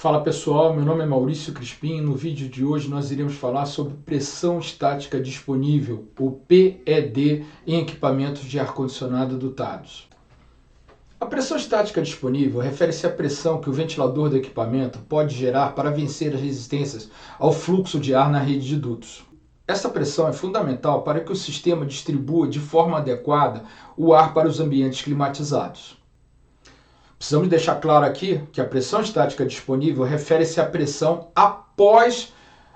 Fala pessoal, meu nome é Maurício Crispim e no vídeo de hoje nós iremos falar sobre pressão estática disponível, ou PED, em equipamentos de ar-condicionado dotados. A pressão estática disponível refere-se à pressão que o ventilador do equipamento pode gerar para vencer as resistências ao fluxo de ar na rede de dutos. Essa pressão é fundamental para que o sistema distribua de forma adequada o ar para os ambientes climatizados. Precisamos deixar claro aqui que a pressão estática disponível refere-se à pressão após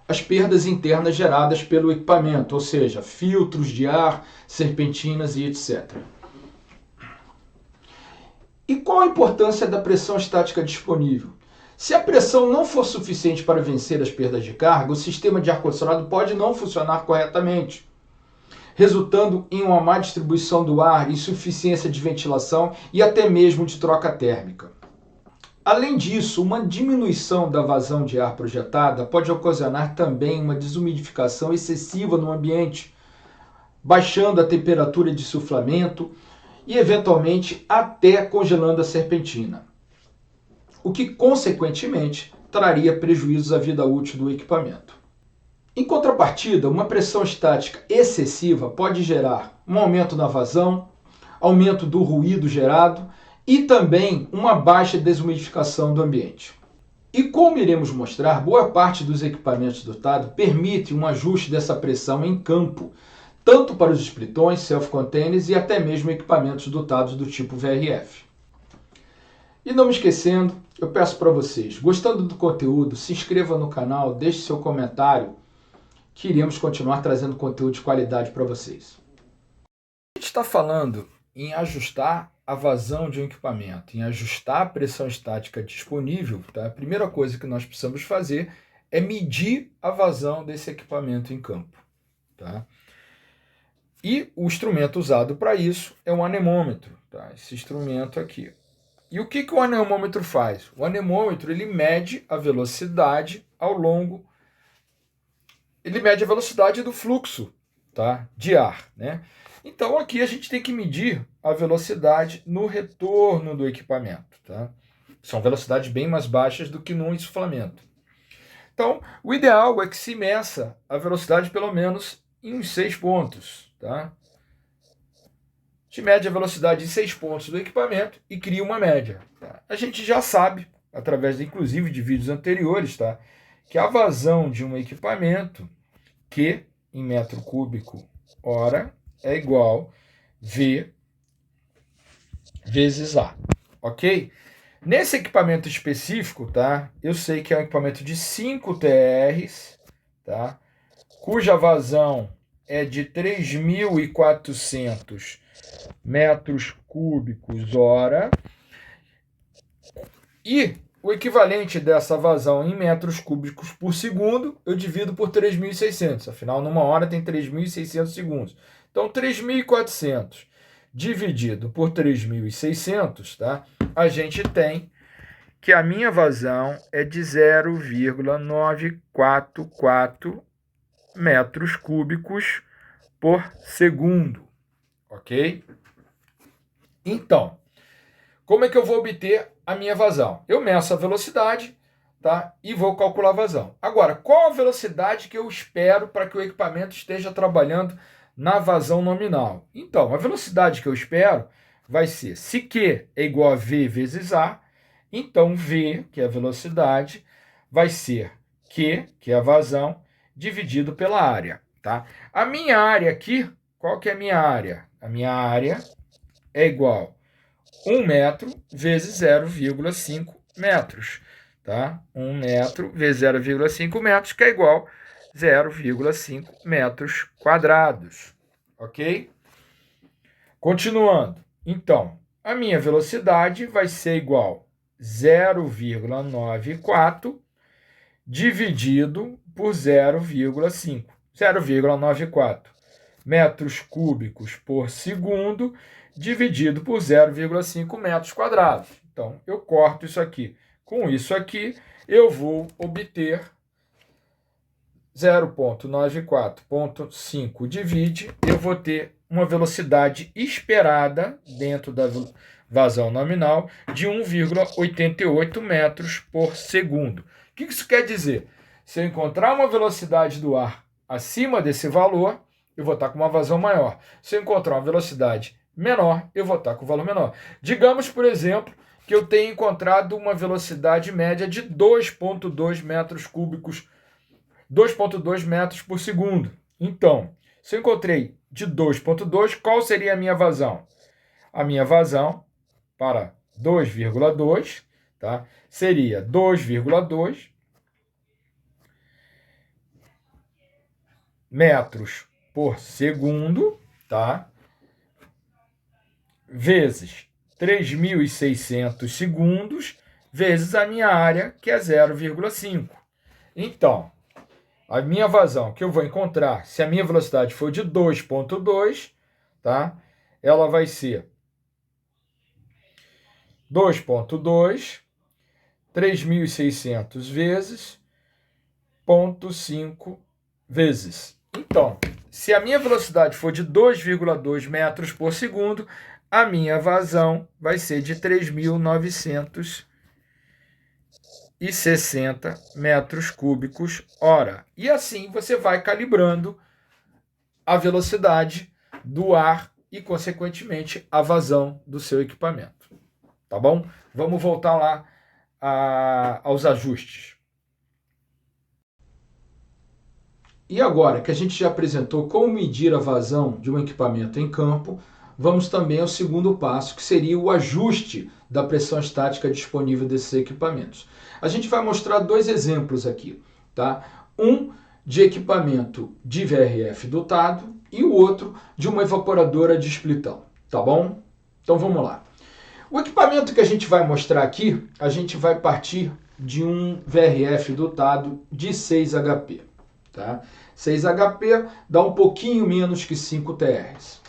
as perdas internas geradas pelo equipamento, ou seja, filtros de ar, serpentinas e etc. E qual a importância da pressão estática disponível? Se a pressão não for suficiente para vencer as perdas de carga, o sistema de ar-condicionado pode não funcionar corretamente, resultando em uma má distribuição do ar, insuficiência de ventilação e até mesmo de troca térmica. Além disso, uma diminuição da vazão de ar projetada pode ocasionar também uma desumidificação excessiva no ambiente, baixando a temperatura de suflamento e, eventualmente, até congelando a serpentina, o que, consequentemente, traria prejuízos à vida útil do equipamento. Em contrapartida, uma pressão estática excessiva pode gerar um aumento na vazão, aumento do ruído gerado e também uma baixa desumidificação do ambiente. E como iremos mostrar, boa parte dos equipamentos dotados permite um ajuste dessa pressão em campo, tanto para os splitões, self-containers e até mesmo equipamentos dotados do tipo VRF. E não me esquecendo, eu peço para vocês, gostando do conteúdo, se inscreva no canal, deixe seu comentário, que iremos continuar trazendo conteúdo de qualidade para vocês. A gente está falando em ajustar a vazão de um equipamento, em ajustar a pressão estática disponível. Tá? A primeira coisa que nós precisamos fazer é medir a vazão desse equipamento em campo. Tá? E o instrumento usado para isso é um anemômetro, tá? Esse instrumento aqui. E o que o anemômetro faz? O anemômetro ele mede a velocidade ao longo ele mede a velocidade do fluxo, tá, de ar, né? Então aqui a gente tem que medir a velocidade no retorno do equipamento, tá? São velocidades bem mais baixas do que no insuflamento. Então, o ideal é que se meça a velocidade pelo menos em 6 pontos, tá? A gente mede a velocidade em 6 pontos do equipamento e cria uma média. Tá? A gente já sabe, através inclusive de vídeos anteriores, tá, que a vazão de um equipamento Q em metro cúbico hora é igual V vezes A, ok? Nesse equipamento específico, tá? Eu sei que é um equipamento de 5 TRs, tá? Cuja vazão é de 3.400 metros cúbicos hora. E o equivalente dessa vazão em metros cúbicos por segundo, eu divido por 3.600. Afinal, numa hora tem 3.600 segundos. Então, 3.400 dividido por 3.600, tá? A gente tem que a minha vazão é de 0,944 metros cúbicos por segundo, ok? Então, como é que eu vou obter a minha vazão? Eu meço a velocidade, tá? E vou calcular a vazão. Agora, qual a velocidade que eu espero para que o equipamento esteja trabalhando na vazão nominal? Então, a velocidade que eu espero vai ser, se Q é igual a V vezes A, então V, que é a velocidade, vai ser Q, que é a vazão, dividido pela área, tá? A minha área aqui, qual que é a minha área? A minha área é igual 1 metro vezes 0,5 metros, tá? 1 metro vezes 0,5 metros, que é igual a 0,5 metros quadrados, ok? Continuando, então, a minha velocidade vai ser igual a 0,94 dividido por 0,5, 0,94 metros cúbicos por segundo, dividido por 0,5 metros quadrados. Então, eu corto isso aqui. Com isso aqui, eu vou obter 0,94.5 divide, eu vou ter uma velocidade esperada dentro da vazão nominal de 1,88 metros por segundo. O que isso quer dizer? Se eu encontrar uma velocidade do ar acima desse valor, eu vou estar com uma vazão maior. Se eu encontrar uma velocidade menor, eu vou estar com o valor menor. Digamos, por exemplo, que eu tenha encontrado uma velocidade média de 2,2 metros cúbicos, 2,2 metros por segundo. Então, se eu encontrei de 2,2, qual seria a minha vazão? A minha vazão para 2,2, tá? Seria 2,2 metros por segundo, tá? Vezes 3.600 segundos, vezes a minha área, que é 0,5. Então, a minha vazão que eu vou encontrar, se a minha velocidade for de 2,2, tá? Ela vai ser 2,2, 3.600 vezes 0,5 vezes. Então, se a minha velocidade for de 2,2 metros por segundo, a minha vazão vai ser de 3.960 metros cúbicos hora. E assim você vai calibrando a velocidade do ar e, consequentemente, a vazão do seu equipamento. Tá bom? Vamos voltar lá aos ajustes. E agora que a gente já apresentou como medir a vazão de um equipamento em campo, vamos também ao segundo passo, que seria o ajuste da pressão estática disponível desses equipamentos. A gente vai mostrar dois exemplos aqui, tá? Um de equipamento de VRF dotado e o outro de uma evaporadora de splitão, tá bom? Então vamos lá. O equipamento que a gente vai mostrar aqui, a gente vai partir de um VRF dotado de 6 HP. Tá? 6 HP dá um pouquinho menos que 5 TRs.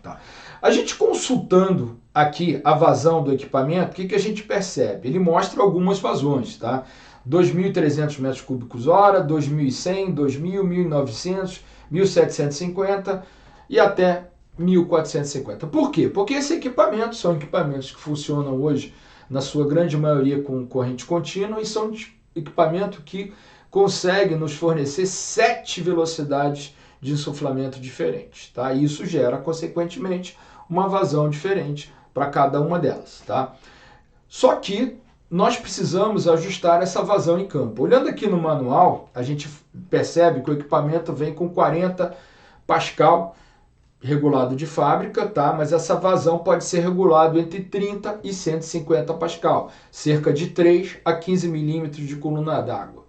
Tá. A gente consultando aqui a vazão do equipamento, o que a gente percebe? Ele mostra algumas vazões, tá? 2.300 metros cúbicos hora, 2.100, 2.000, 1.900, 1.750 e até 1.450. Por quê? Porque esses equipamentos são equipamentos que funcionam hoje, na sua grande maioria, com corrente contínua e são equipamentos que conseguem nos fornecer 7 velocidades de insuflamento diferentes. Tá? E isso gera, consequentemente, uma vazão diferente para cada uma delas. Tá? Só que nós precisamos ajustar essa vazão em campo. Olhando aqui no manual, a gente percebe que o equipamento vem com 40 Pascal regulado de fábrica, tá? Mas essa vazão pode ser regulado entre 30 e 150 Pascal, cerca de 3 a 15 milímetros de coluna d'água.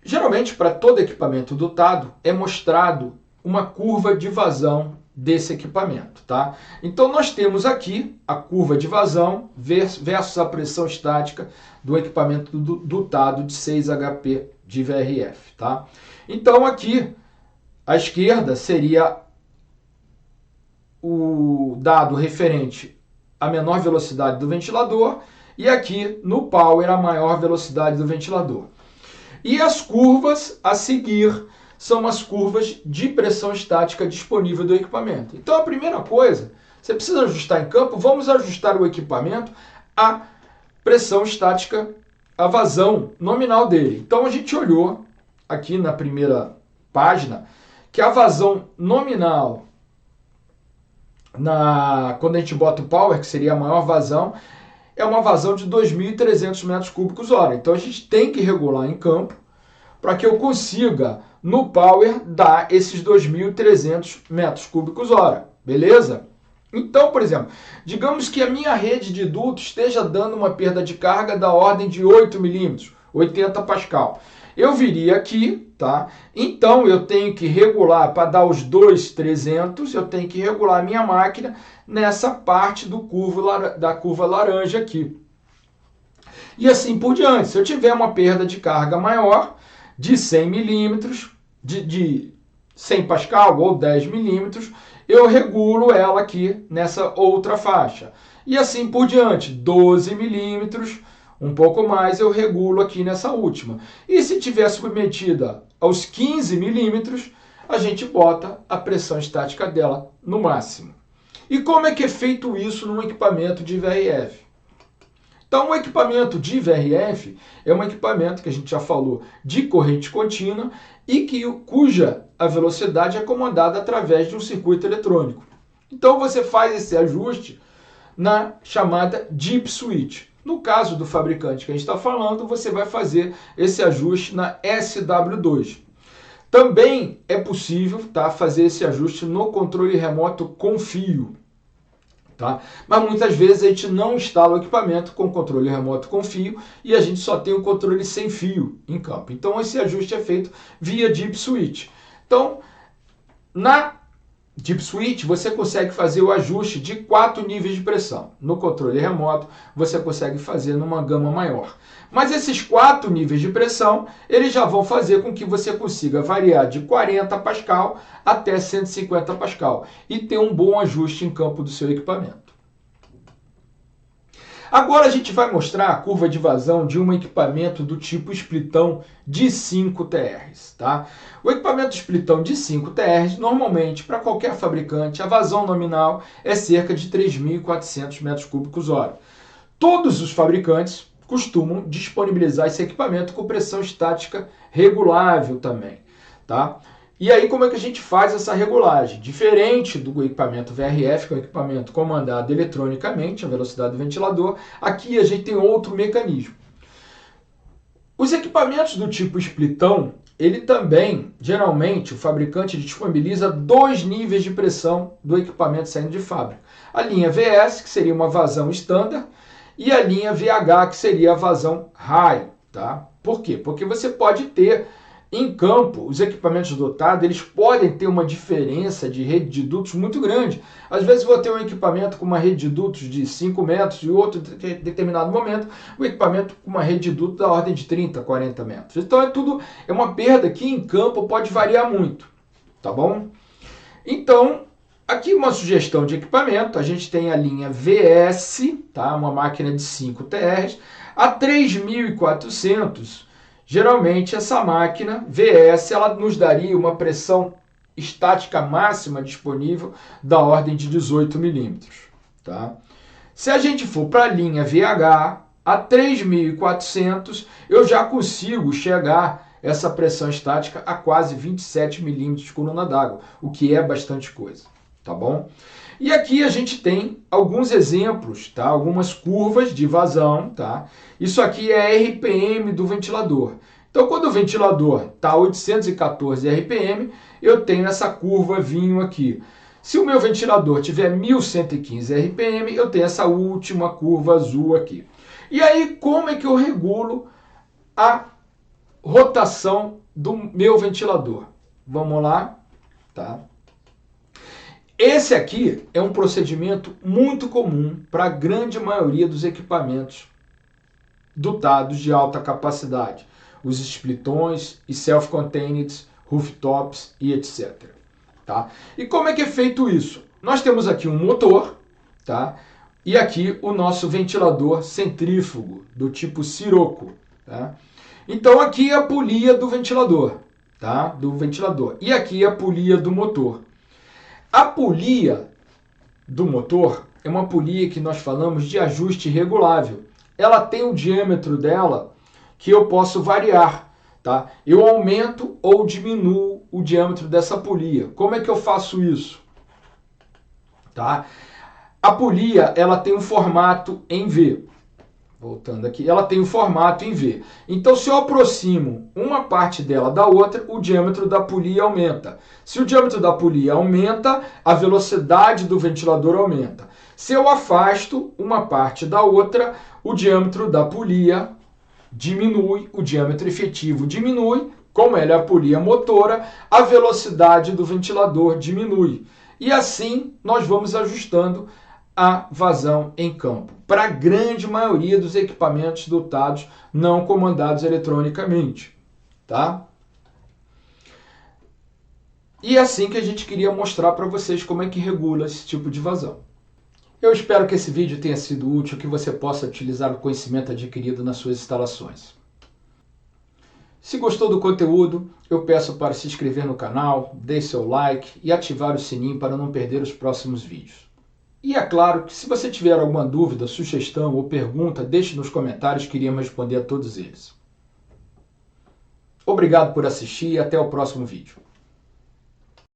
Geralmente, para todo equipamento dotado, é mostrado uma curva de vazão desse equipamento, tá? Então, nós temos aqui a curva de vazão versus a pressão estática do equipamento dotado de 6 HP de VRF, tá? Então, aqui, à esquerda seria o dado referente à menor velocidade do ventilador e aqui no power a maior velocidade do ventilador. E as curvas a seguir são as curvas de pressão estática disponível do equipamento. Então, a primeira coisa, você precisa ajustar em campo, vamos ajustar o equipamento à pressão estática, a vazão nominal dele. Então, a gente olhou aqui na primeira página que a vazão nominal, quando a gente bota o power, que seria a maior vazão, é uma vazão de 2.300 metros cúbicos hora. Então, a gente tem que regular em campo para que eu consiga, no power, dar esses 2.300 metros cúbicos hora. Beleza? Então, por exemplo, digamos que a minha rede de duto esteja dando uma perda de carga da ordem de 8 milímetros, 80 Pascal. Eu viria aqui, tá? Então, eu tenho que regular, para dar os 2.300, eu tenho que regular a minha máquina nessa parte da curva laranja aqui. E assim por diante. Se eu tiver uma perda de carga maior, de 100 milímetros, de 100 Pascal ou 10 milímetros, eu regulo ela aqui nessa outra faixa. E assim por diante, 12 milímetros, um pouco mais, eu regulo aqui nessa última. E se tiver submetida aos 15 milímetros, a gente bota a pressão estática dela no máximo. E como é que é feito isso num equipamento de VRF? Então, o equipamento de VRF é um equipamento que a gente já falou de corrente contínua e cuja a velocidade é comandada através de um circuito eletrônico. Então, você faz esse ajuste na chamada dip switch. No caso do fabricante que a gente está falando, você vai fazer esse ajuste na SW2. Também é possível, tá, fazer esse ajuste no controle remoto com fio. Tá? Mas muitas vezes a gente não instala o equipamento com controle remoto com fio e a gente só tem o controle sem fio em campo. Então esse ajuste é feito via dip switch. Então, na dip switch você consegue fazer o ajuste de 4 níveis de pressão. No controle remoto você consegue fazer numa gama maior. Mas esses 4 níveis de pressão, eles já vão fazer com que você consiga variar de 40 pascal até 150 pascal e ter um bom ajuste em campo do seu equipamento. Agora a gente vai mostrar a curva de vazão de um equipamento do tipo splitão de 5 TRs. Tá? O equipamento splitão de 5 TRs, normalmente, para qualquer fabricante, a vazão nominal é cerca de 3.400 metros cúbicos hora. Todos os fabricantes costumam disponibilizar esse equipamento com pressão estática regulável também. Tá? E aí como é que a gente faz essa regulagem? Diferente do equipamento VRF, que é um equipamento comandado eletronicamente, a velocidade do ventilador, aqui a gente tem outro mecanismo. Os equipamentos do tipo splitão, ele também, geralmente, o fabricante disponibiliza 2 níveis de pressão do equipamento saindo de fábrica. A linha VS, que seria uma vazão standard, e a linha VH, que seria a vazão high. Tá? Por quê? Porque você pode ter em campo, os equipamentos dotados, eles podem ter uma diferença de rede de dutos muito grande. Às vezes vou ter um equipamento com uma rede de dutos de 5 metros e outro, em determinado momento, o equipamento com uma rede de dutos da ordem de 30, 40 metros. Então é uma perda que em campo pode variar muito, tá bom? Então, aqui uma sugestão de equipamento, a gente tem a linha VS, tá? Uma máquina de 5 TRs, a 3.400. Geralmente essa máquina VS ela nos daria uma pressão estática máxima disponível da ordem de 18 milímetros. Tá? Se a gente for para a linha VH, a 3.400 eu já consigo chegar essa pressão estática a quase 27 milímetros de coluna d'água, o que é bastante coisa. Tá bom? E aqui a gente tem alguns exemplos, tá? Algumas curvas de vazão. Tá? Isso aqui é RPM do ventilador. Então, quando o ventilador está a 814 RPM, eu tenho essa curva vinho aqui. Se o meu ventilador tiver 1115 RPM, eu tenho essa última curva azul aqui. E aí, como é que eu regulo a rotação do meu ventilador? Vamos lá, tá? Esse aqui é um procedimento muito comum para a grande maioria dos equipamentos dotados de alta capacidade. Os splitões e self-contained, rooftops e etc. Tá? E como é que é feito isso? Nós temos aqui um motor, tá? E aqui o nosso ventilador centrífugo, do tipo Sirocco. Tá? Então aqui é a polia do ventilador, tá? Do ventilador. E aqui é a polia do motor. A polia do motor é uma polia que nós falamos de ajuste regulável. Ela tem um diâmetro dela que eu posso variar. Tá? Eu aumento ou diminuo o diâmetro dessa polia. Como é que eu faço isso? Tá? A polia ela tem um formato em V. Voltando aqui, ela tem um formato em V. Então, se eu aproximo uma parte dela da outra, o diâmetro da polia aumenta. Se o diâmetro da polia aumenta, a velocidade do ventilador aumenta. Se eu afasto uma parte da outra, o diâmetro da polia diminui, o diâmetro efetivo diminui. Como ela é a polia motora, a velocidade do ventilador diminui. E assim, nós vamos ajustando a vazão em campo, para a grande maioria dos equipamentos dotados não comandados eletronicamente. Tá? E é assim que a gente queria mostrar para vocês como é que regula esse tipo de vazão. Eu espero que esse vídeo tenha sido útil, que você possa utilizar o conhecimento adquirido nas suas instalações. Se gostou do conteúdo, eu peço para se inscrever no canal, deixe seu like e ativar o sininho para não perder os próximos vídeos. E é claro que se você tiver alguma dúvida, sugestão ou pergunta, deixe nos comentários que iremos responder a todos eles. Obrigado por assistir e até o próximo vídeo.